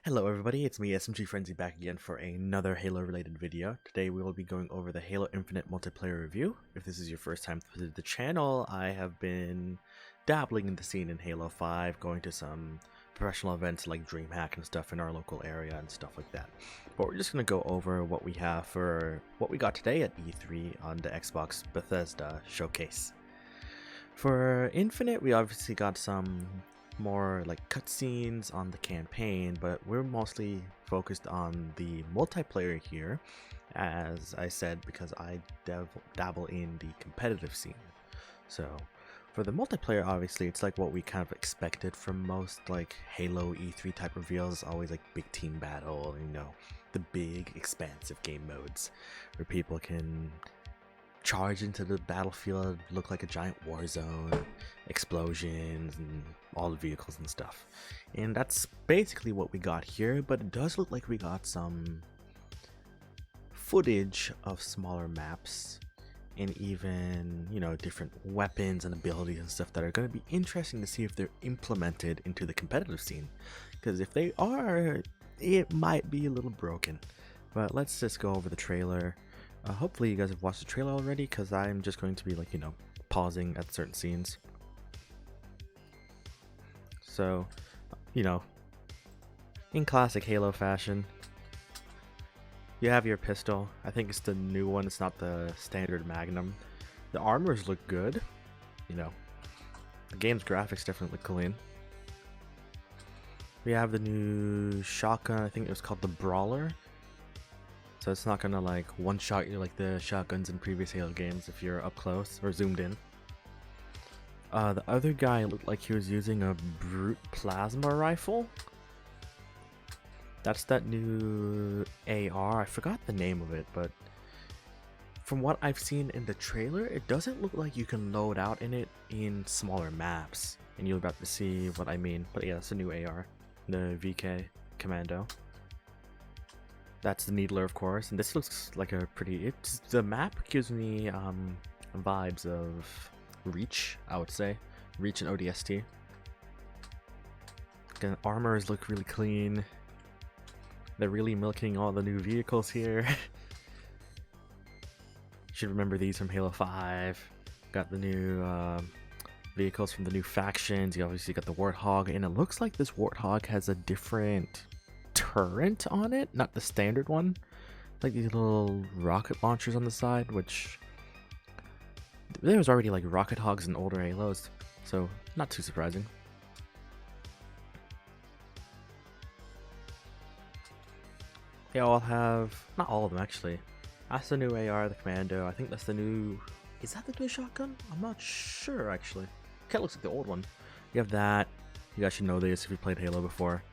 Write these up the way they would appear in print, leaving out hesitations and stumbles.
Hello everybody, it's me SMG Frenzy back again for another Halo related video. Today we will be going over the Halo Infinite multiplayer review. If this is your first time to visit the channel, I have been dabbling in the scene in Halo 5, going to some professional events like DreamHack and stuff in our local area and stuff like that. But we're just going to go over what we have for what we got today at E3 on the Xbox Bethesda showcase. For Infinite, we obviously got some more like cutscenes on the campaign, but we're mostly focused on the multiplayer here, as I said, because I dabble in the competitive scene. So for the multiplayer, obviously it's like what we kind of expected from most like Halo E3 type reveals, always like big team battle, you know, the big expansive game modes where people can charge into the battlefield, look like a giant war zone, explosions and all the vehicles and stuff. And that's basically what we got here, but it does look like we got some footage of smaller maps and even, you know, different weapons and abilities and stuff that are going to be interesting to see if they're implemented into the competitive scene, because if they are, it might be a little broken. But let's just go over the trailer. Hopefully you guys have watched the trailer already, because I'm just going to be like, you know, pausing at certain scenes. So, you know, in classic Halo fashion, you have your pistol. I think it's the new one, it's not the standard Magnum. The armors look good, you know, the game's graphics definitely look clean. We have the new shotgun, I think it was called the Brawler. So it's not gonna like one-shot you like the shotguns in previous Halo games if you're up close or zoomed in. The other guy looked like he was using a brute plasma rifle. That's that new AR. I forgot the name of it, but from what I've seen in the trailer, it doesn't look like you can load out in it in smaller maps. And you're about to see what I mean. But yeah, it's a new AR, the VK Commando. That's the Needler, of course, and this looks like a pretty. The map gives me vibes of Reach, I would say, Reach and ODST. Again, armors look really clean. They're really milking all the new vehicles here. Should remember these from Halo 5. Got the new vehicles from the new factions. You obviously got the Warthog, and it looks like this Warthog has a different turret on it, not the standard one, like these little rocket launchers on the side, which there was already like rocket hogs in older Halos, so not too surprising. They all have, not all of them actually. That's the new AR, the Commando. I think that's the new, is that the new shotgun? I'm not sure actually. Kind of looks like the old one. You have that. You guys should know this if you played Halo before.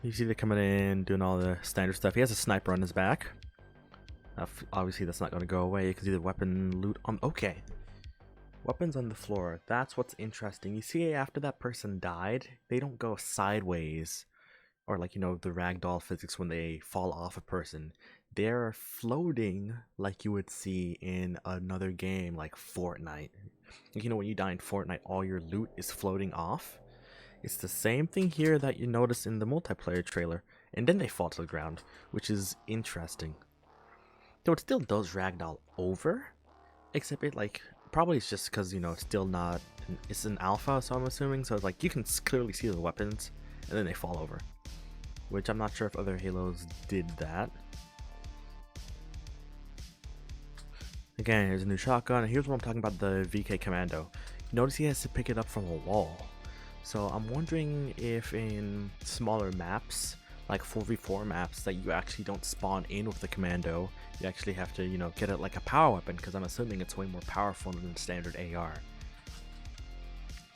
You see they're coming in, doing all the standard stuff. He has a sniper on his back. Obviously, that's not going to go away because the weapon loot on. Okay. Weapons on the floor. That's what's interesting. You see, after that person died, they don't go sideways or like, you know, the ragdoll physics when they fall off a person. They're floating like you would see in another game like Fortnite. You know, when you die in Fortnite, all your loot is floating off. It's the same thing here that you notice in the multiplayer trailer, and then they fall to the ground, which is interesting. Though it still does ragdoll over, except it like, probably it's just because, you know, it's still not, it's an alpha, so I'm assuming, so like you can clearly see the weapons, and then they fall over. Which I'm not sure if other Halos did that. Again, here's a new shotgun, and here's what I'm talking about, the VK Commando. Notice he has to pick it up from a wall. So I'm wondering if in smaller maps, like 4v4 maps, that you actually don't spawn in with the Commando. You actually have to, you know, get it like a power weapon, because I'm assuming it's way more powerful than the standard AR.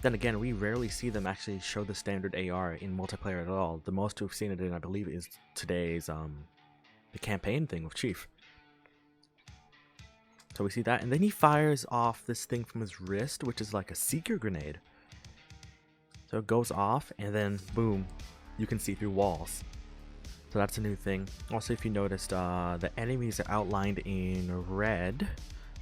Then again, we rarely see them actually show the standard AR in multiplayer at all. The most we've seen it in, I believe, is today's the campaign thing with Chief. So we see that, and then he fires off this thing from his wrist, which is like a seeker grenade. So it goes off, and then boom, you can see through walls. So that's a new thing. Also, if you noticed, the enemies are outlined in red.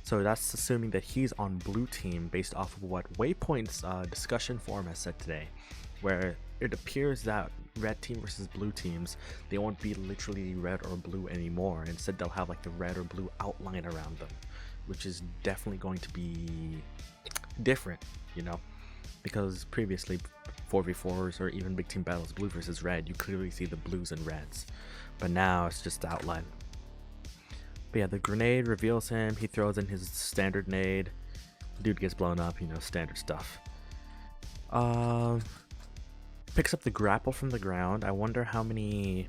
So that's assuming that he's on blue team based off of what Waypoint's discussion forum has said today, where it appears that red team versus blue teams, they won't be literally red or blue anymore. Instead, they'll have like the red or blue outline around them, which is definitely going to be different, you know, because previously 4v4s or even big team battles, blue versus red, you clearly see the blues and reds, but now it's just the outline. But yeah, the grenade reveals him. He throws in his standard nade. Dude gets blown up, you know, standard stuff. Picks up the grapple from the ground. I wonder how many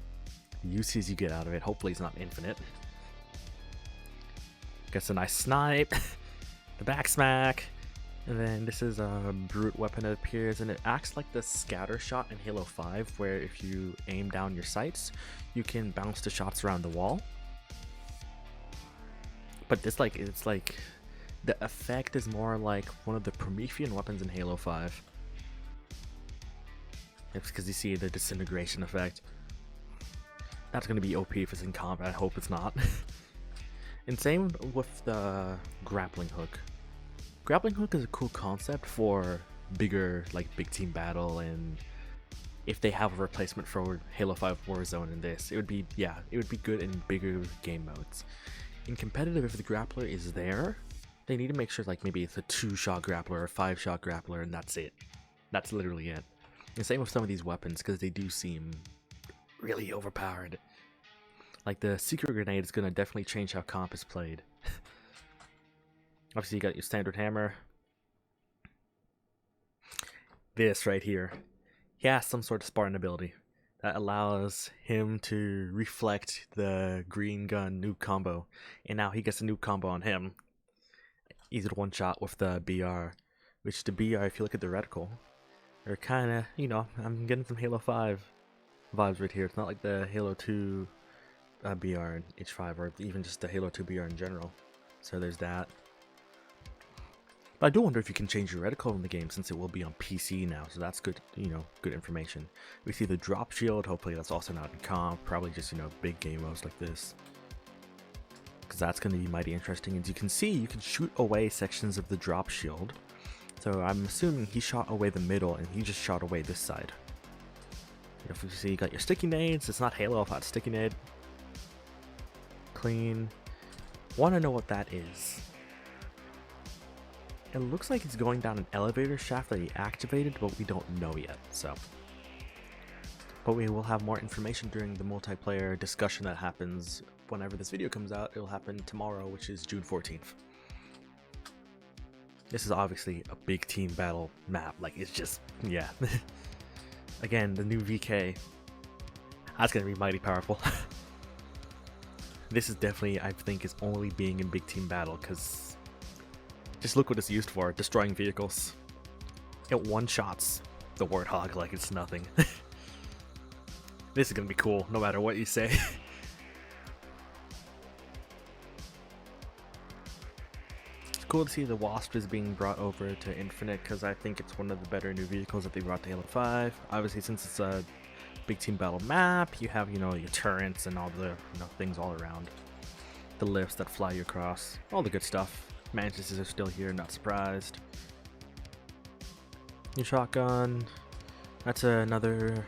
uses you get out of it. Hopefully it's not infinite. Gets a nice snipe. The back smack. And then this is a brute weapon that appears, and it acts like the scatter shot in Halo 5, where if you aim down your sights, you can bounce the shots around the wall. But it's like the effect is more like one of the Promethean weapons in Halo 5. It's because you see the disintegration effect. That's going to be OP if it's in combat. I hope it's not. And same with the grappling hook. Grappling hook is a cool concept for bigger, like big team battle, and if they have a replacement for Halo 5 Warzone in this, it would be, yeah, it would be good in bigger game modes. In competitive, if the grappler is there, they need to make sure like maybe it's a 2-shot grappler or a 5-shot grappler, and that's it. That's literally it. And same with some of these weapons, because they do seem really overpowered. Like the secret grenade is going to definitely change how comp is played. Obviously you got your standard hammer. This right here, he has some sort of Spartan ability that allows him to reflect the green gun nuke combo, and now he gets a nuke combo on him. Easy to one shot with the BR, which the BR, if you look at the reticle, are kind of, you know, I'm getting some Halo 5 vibes right here. It's not like the Halo 2 BR and H5, or even just the Halo 2 BR in general. So there's that. But I do wonder if you can change your reticle in the game, since it will be on PC now, so that's good, you know, good information. We see the drop shield. Hopefully that's also not in comp, probably just, you know, big game modes like this, because that's going to be mighty interesting. As you can see, you can shoot away sections of the drop shield, so I'm assuming he shot away the middle and he just shot away this side. If you see, you got your sticky nades. It's not Halo without sticky nade. Clean. Want to know what that is? It looks like it's going down an elevator shaft that he activated, but we don't know yet, so. But we will have more information during the multiplayer discussion that happens whenever this video comes out. It'll happen tomorrow, which is June 14th. This is obviously a big team battle map, like it's just, yeah. Again, the new VK, that's gonna be mighty powerful. This is definitely, I think, is only being in big team battle, because just look what it's used for, destroying vehicles. It one-shots the Warthog like it's nothing. This is gonna be cool, no matter what you say. It's cool to see the Wasp is being brought over to Infinite, because I think it's one of the better new vehicles that they brought to Halo 5. Obviously, since it's a big team battle map, you have, you know, your turrets and all the, you know, things all around. The lifts that fly you across, all the good stuff. Mantises are still here, not surprised. Your shotgun, that's another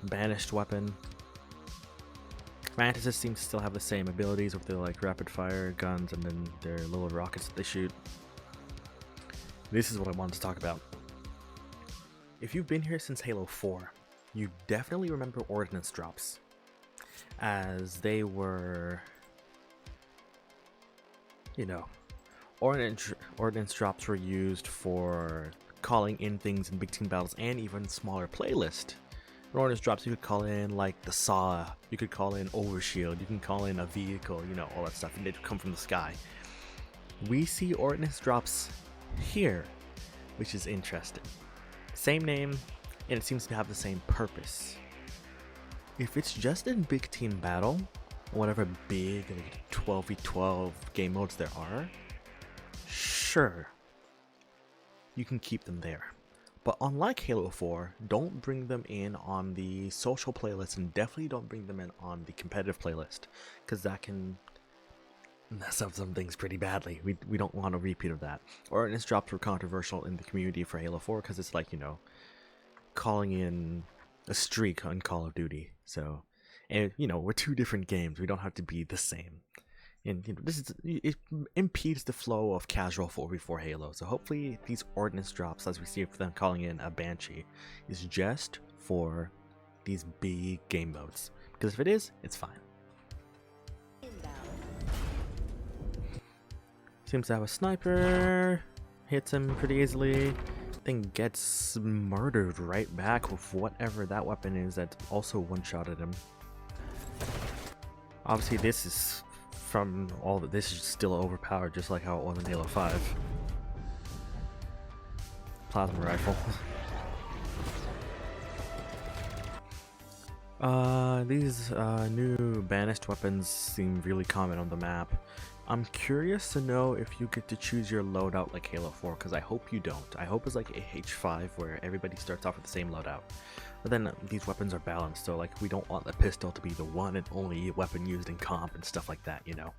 banished weapon. Mantises seem to still have the same abilities with their like rapid fire guns and then their little rockets that they shoot. This is what I wanted to talk about. If you've been here since Halo 4, you definitely remember ordnance drops, as they were, you know, ordnance drops were used for calling in things in big team battles and even smaller playlist. In ordnance drops, you could call in like the saw, you could call in overshield, you can call in a vehicle, you know, all that stuff, and they'd come from the sky. We see ordnance drops here, which is interesting. Same name, and it seems to have the same purpose. If it's just in big team battle, whatever big like 12v12 game modes there are, sure, you can keep them there. But unlike Halo 4, don't bring them in on the social playlist, and definitely don't bring them in on the competitive playlist, because that can mess up some things pretty badly. We don't want a repeat of that. Ordnance drops were controversial in the community for Halo 4, because it's like, you know, calling in a streak on Call of Duty. So, and you know, we're two different games. We don't have to be the same. And you know, it impedes the flow of casual 4v4 Halo. So hopefully these ordnance drops, as we see them calling in a Banshee, is just for these big game modes. Because if it is, it's fine. Seems to have a sniper. Hits him pretty easily. Thing gets murdered right back with whatever that weapon is that also one-shotted him. Obviously this is from all that, this is still overpowered just like how it was in Halo 5. Plasma rifle. These new banished weapons seem really common on the map. I'm curious to know if you get to choose your loadout like Halo 4, because I hope you don't. I hope it's like a H5 where everybody starts off with the same loadout. But then these weapons are balanced, so like we don't want the pistol to be the one and only weapon used in comp and stuff like that, you know.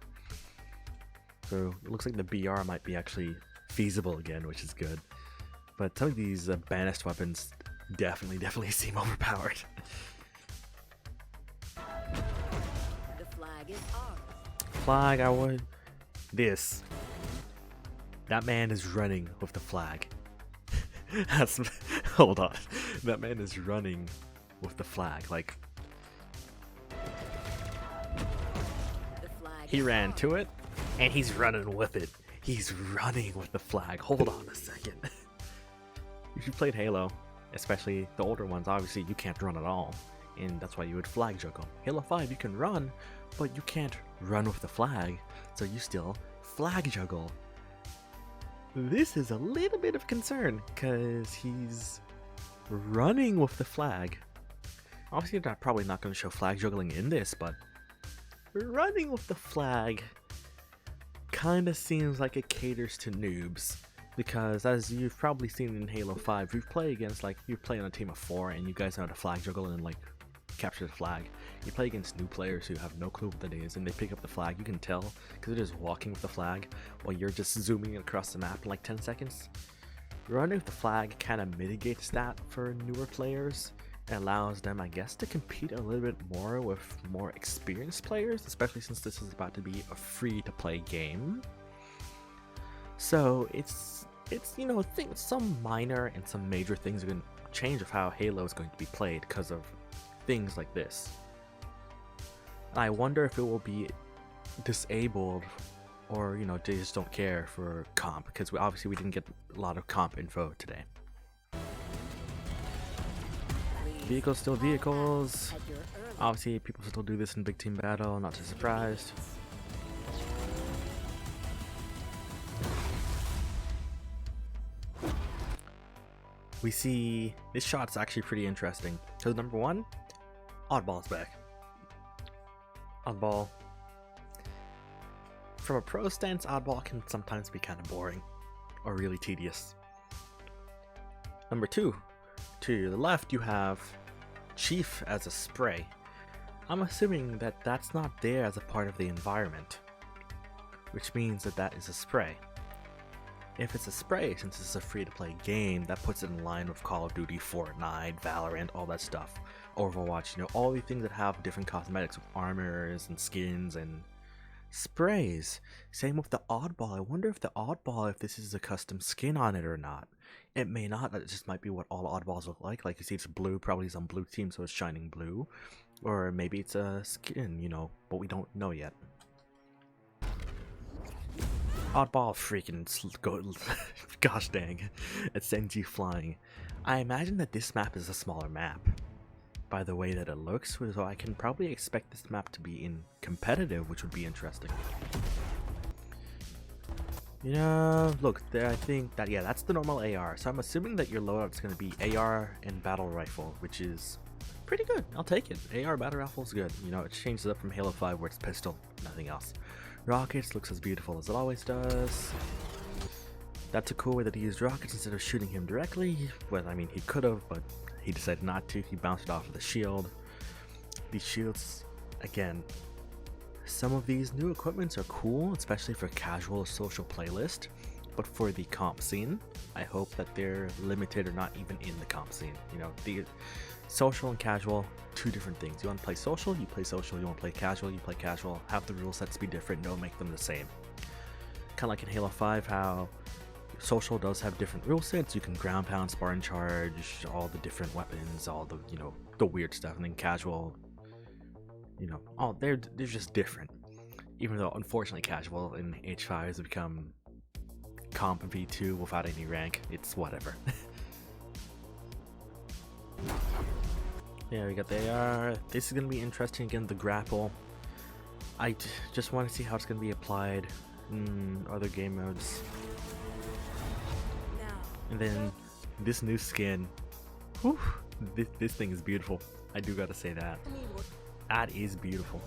So it looks like the BR might be actually feasible again, which is good. But some of these banished weapons definitely seem overpowered. The flag is ours. Flag, I would. This. That man is running with the flag. That's, hold on. That man is running with the flag. Like, he ran to it, and he's running with it. He's running with the flag. Hold on a second. If you played Halo, especially the older ones, obviously you can't run at all. And that's why you would flag juggle. Halo 5, you can run, but you can't run with the flag, so you still flag juggle. This is a little bit of concern, because he's running with the flag. Obviously they're probably not going to show flag juggling in this, but running with the flag kind of seems like it caters to noobs. Because as you've probably seen in Halo 5, you play against, like, you play on a team of 4 and you guys know how to flag juggle and like capture the flag. You play against new players who have no clue what that is, and they pick up the flag. You can tell because they're just walking with the flag while you're just zooming across the map in like 10 seconds. Running with the flag kind of mitigates that for newer players and allows them, I guess, to compete a little bit more with more experienced players, especially since this is about to be a free-to-play game. So it's you know, some minor and some major things are going to change of how Halo is going to be played because of things like this. I wonder if it will be disabled, or you know, they just don't care for comp, because obviously we didn't get a lot of comp info today. Vehicles still vehicles. Obviously people still do this in big team battle, not too surprised. We see this shot's actually pretty interesting. So number one, Oddball's back. Oddball. From a pro stance, Oddball can sometimes be kind of boring or really tedious. Number two, to the left you have Chief as a spray. I'm assuming that that's not there as a part of the environment, which means that that is a spray. If it's a spray, since it's a free-to-play game, that puts it in line with Call of Duty, Fortnite, Valorant, all that stuff. Overwatch, you know, all the things that have different cosmetics with armors and skins and sprays. Same with the Oddball. I wonder if the Oddball, if this is a custom skin on it or not. It may not. It just might be what all Oddballs look like. Like you see, it's blue, probably some blue team, so it's shining blue. Or maybe it's a skin, you know, but we don't know yet. Oddball freaking go, gosh dang, it sends you flying. I imagine that this map is a smaller map by the way that it looks, so I can probably expect this map to be in competitive, which would be interesting. You know, look, there, I think that, yeah, that's the normal AR, so I'm assuming that your loadout is going to be AR and battle rifle, which is pretty good. I'll take it. AR battle rifle is good. You know, it changes up from Halo 5 where it's pistol, nothing else. Rockets looks as beautiful as it always does. That's a cool way that he used rockets instead of shooting him directly. Well, I mean, he could have, but he decided not to. He bounced it off of the shield. These shields, again, some of these new equipments are cool, especially for casual social playlist. but for the comp scene, I hope that they're limited or not even in the comp scene. You know, the social and casual, two different things. You want to play social, you play social. You want to play casual, you play casual. Have the rule sets be different, don't make them the same. Kind of like in Halo 5, how social does have different rule sets. You can ground pound, spar and charge, all the different weapons, all the, you know, the weird stuff. And then casual, you know, all they're just different. Even though unfortunately casual in H5 has become comp V2 without any rank, it's whatever. Yeah, we got the AR. This is gonna be interesting again. The grapple. I just want to see how it's gonna be applied in other game modes. And then this new skin. Whew, this thing is beautiful. I do gotta say that. That is beautiful.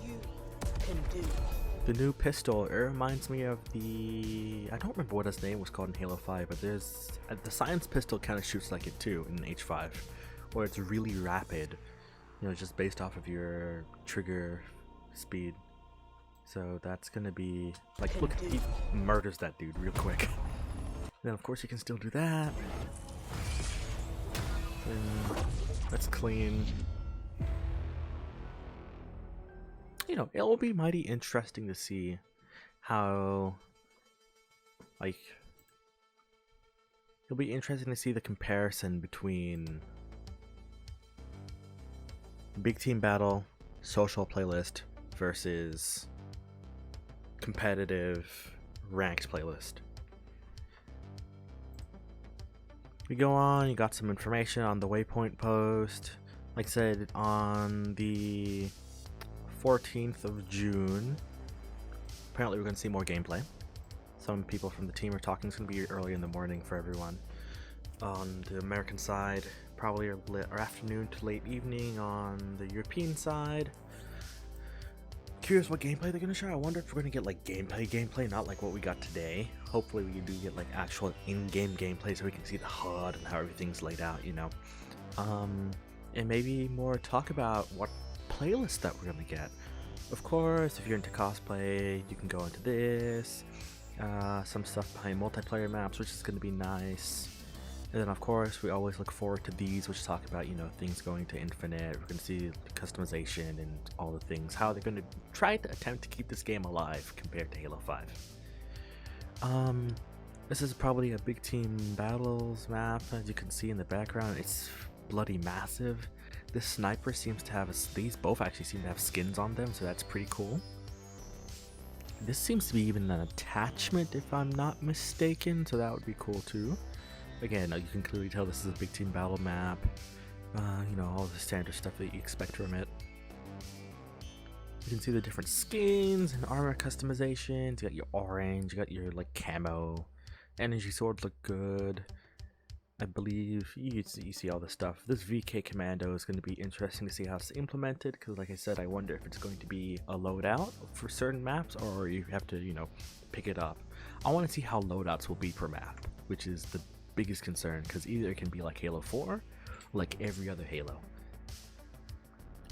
The new pistol, it reminds me of the, I don't remember what its name was called in Halo 5, but there's the science pistol kind of shoots like it too in H5, where it's really rapid, you know, just based off of your trigger speed. So that's gonna be like, look, he murders that dude real quick. Then of course you can still do that. Then that's clean. You know, it will be mighty interesting to see how, like, it'll be interesting to see the comparison between big team battle, social playlist versus competitive ranked playlist. We go on, you got some information on the waypoint post. Like I said, on the 14th of June, apparently we're going to see more gameplay. Some people from the team are talking it's going to be early in the morning for everyone. On the American side, probably or afternoon to late evening on the European side. Curious what gameplay they're going to show. I wonder if we're going to get like gameplay, not like what we got today. Hopefully we do get like actual in-game gameplay so we can see the HUD and how everything's laid out, you know. And maybe more talk about what playlist that we're gonna get. Of course, if you're into cosplay, you can go into this. Some stuff behind multiplayer maps, which is gonna be nice. And then of course, we always look forward to these, which talk about, you know, things going to infinite. We're gonna see customization and all the things, how they're gonna try to attempt to keep this game alive compared to Halo 5. This is probably a big team battles map, as you can see in the background. It's bloody massive. This sniper seems to have these both actually seem to have skins on them, so that's pretty cool. This seems to be even an attachment if I'm not mistaken, so that would be cool too. Again, you can clearly tell this is a big team battle map. You know, all the standard stuff that you expect from it. You can see the different skins and armor customizations. You got your orange, you got your like camo. Energy swords look good. I believe you see all this stuff. This VK commando is going to be interesting to see how it's implemented, because like I said, I wonder if it's going to be a loadout for certain maps or you have to, you know, pick it up. I want to see how loadouts will be per map, which is the biggest concern, because either it can be like Halo 4 or like every other Halo.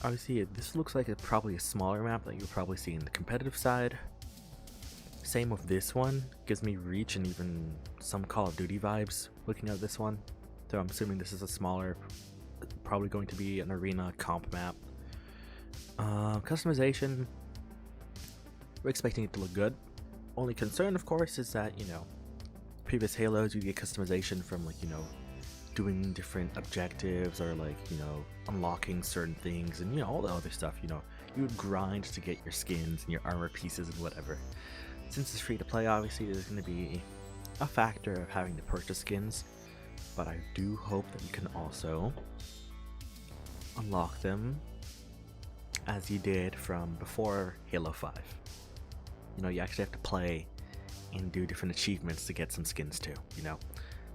Obviously, this looks like it's probably a smaller map that you'll probably see in the competitive side. Same with this one, gives me Reach and even some Call of Duty vibes looking at this one. So I'm assuming this is a smaller, probably going to be an arena comp map. Customization, we're expecting it to look good. Only concern, of course, is that, you know, previous Halos you get customization from like, you know, doing different objectives or like, you know, unlocking certain things and, you know, all the other stuff. You know, you would grind to get your skins and your armor pieces and whatever. Since it's free to play, obviously there's going to be a factor of having to purchase skins, but I do hope that you can also unlock them as you did from before Halo 5. You know, you actually have to play and do different achievements to get some skins too, you know.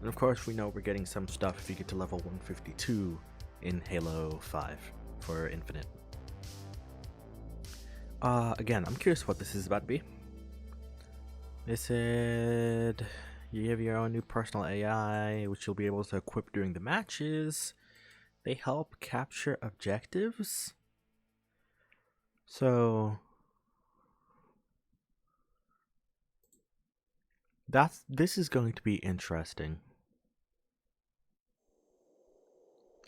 And of course we know we're getting some stuff if you get to level 152 in Halo 5 for Infinite. Again, I'm curious what this is about to be. They said you have your own new personal AI, which you'll be able to equip during the matches. They help capture objectives. So this is going to be interesting.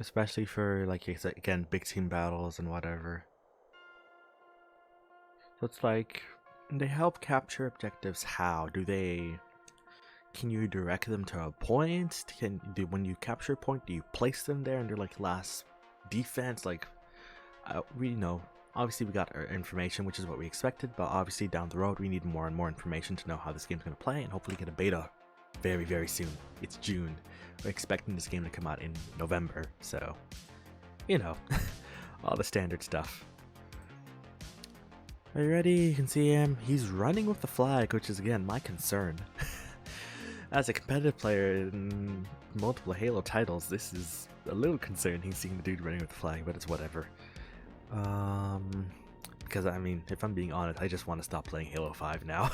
Especially for, like I said, again, big team battles and whatever. So it's like, they help capture objectives. How do they? Can you direct them to a point? When you capture a point, do you place them there under like last defense? Like, we know. Obviously, we got our information, which is what we expected. But obviously, down the road, we need more and more information to know how this game's gonna play, and hopefully get a beta very, very soon. It's June. We're expecting this game to come out in November, so you know, all the standard stuff. Are you ready? You can see him. He's running with the flag, which is again my concern. As a competitive player in multiple Halo titles, this is a little concern. He's seeing the dude running with the flag, but it's whatever. Because I mean, if I'm being honest, I just want to stop playing Halo 5 now.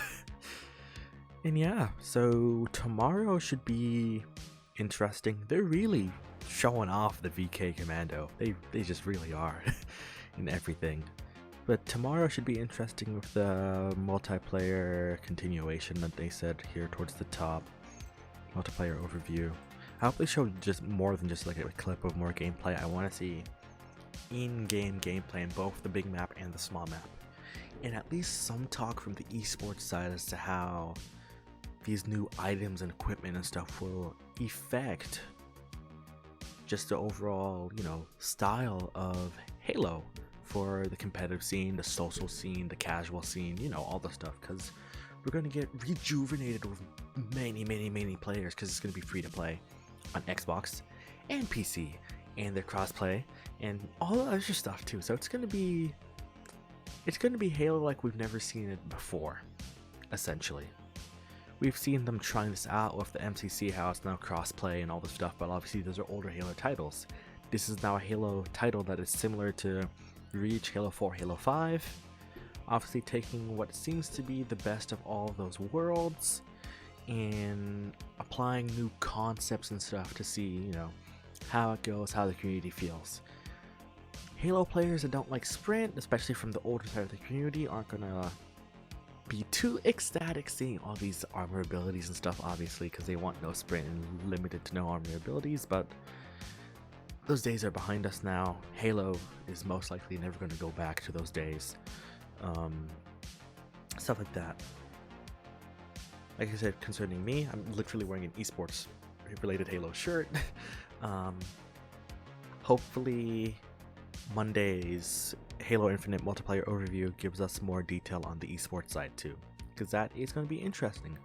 And yeah, so tomorrow should be interesting. They're really showing off the VK Commando. They just really are in everything. But tomorrow should be interesting with the multiplayer continuation that they said here towards the top. Multiplayer overview. I hope they show just more than just like a clip of more gameplay. I want to see in-game gameplay in both the big map and the small map. And at least some talk from the esports side as to how these new items and equipment and stuff will affect just the overall, you know, style of Halo for the competitive scene, the social scene, the casual scene, you know, all the stuff, because we're going to get rejuvenated with many players, because it's going to be free to play on Xbox and PC, and their crossplay and all the other stuff too. So it's going to be Halo like we've never seen it before, essentially. We've seen them trying this out with the MCC, how it's now crossplay and all this stuff, but obviously those are older Halo titles. This is now a Halo title that is similar to Reach, Halo 4, Halo 5. Obviously taking what seems to be the best of all of those worlds and applying new concepts and stuff to see, you know, how it goes, how the community feels. Halo players that don't like sprint, especially from the older side of the community, aren't gonna be too ecstatic seeing all these armor abilities and stuff, obviously, because they want no sprint and limited to no armor abilities, but those days are behind us now. Halo is most likely never going to go back to those days. Stuff like that. Like I said, concerning me, I'm literally wearing an esports related Halo shirt. Hopefully Monday's Halo Infinite multiplayer overview gives us more detail on the esports side too, because that is going to be interesting.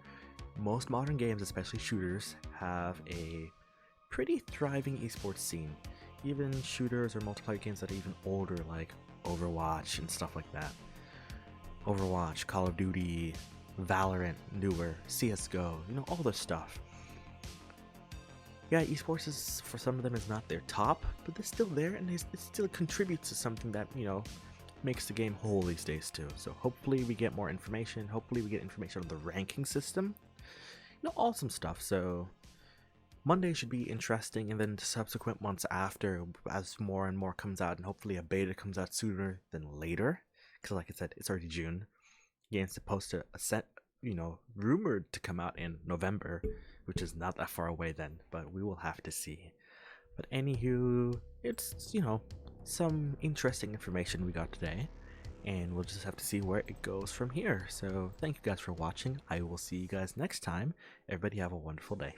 Most modern games, especially shooters, have a pretty thriving esports scene. Even shooters or multiplayer games that are even older, like Overwatch and stuff like that. Overwatch, Call of Duty, Valorant, newer, CSGO, you know, all this stuff. Yeah, esports is, for some of them, is not their top, but they're still there, and it still contributes to something that, you know, makes the game whole these days too. So hopefully we get more information. Hopefully we get information on the ranking system. You know, awesome stuff. So Monday should be interesting, and then the subsequent months after, as more and more comes out, and hopefully a beta comes out sooner than later. Because like I said, it's already June. Game's supposed to rumored to come out in November, which is not that far away then, but we will have to see. But anywho, it's, you know, some interesting information we got today, and we'll just have to see where it goes from here. So thank you guys for watching. I will see you guys next time. Everybody have a wonderful day.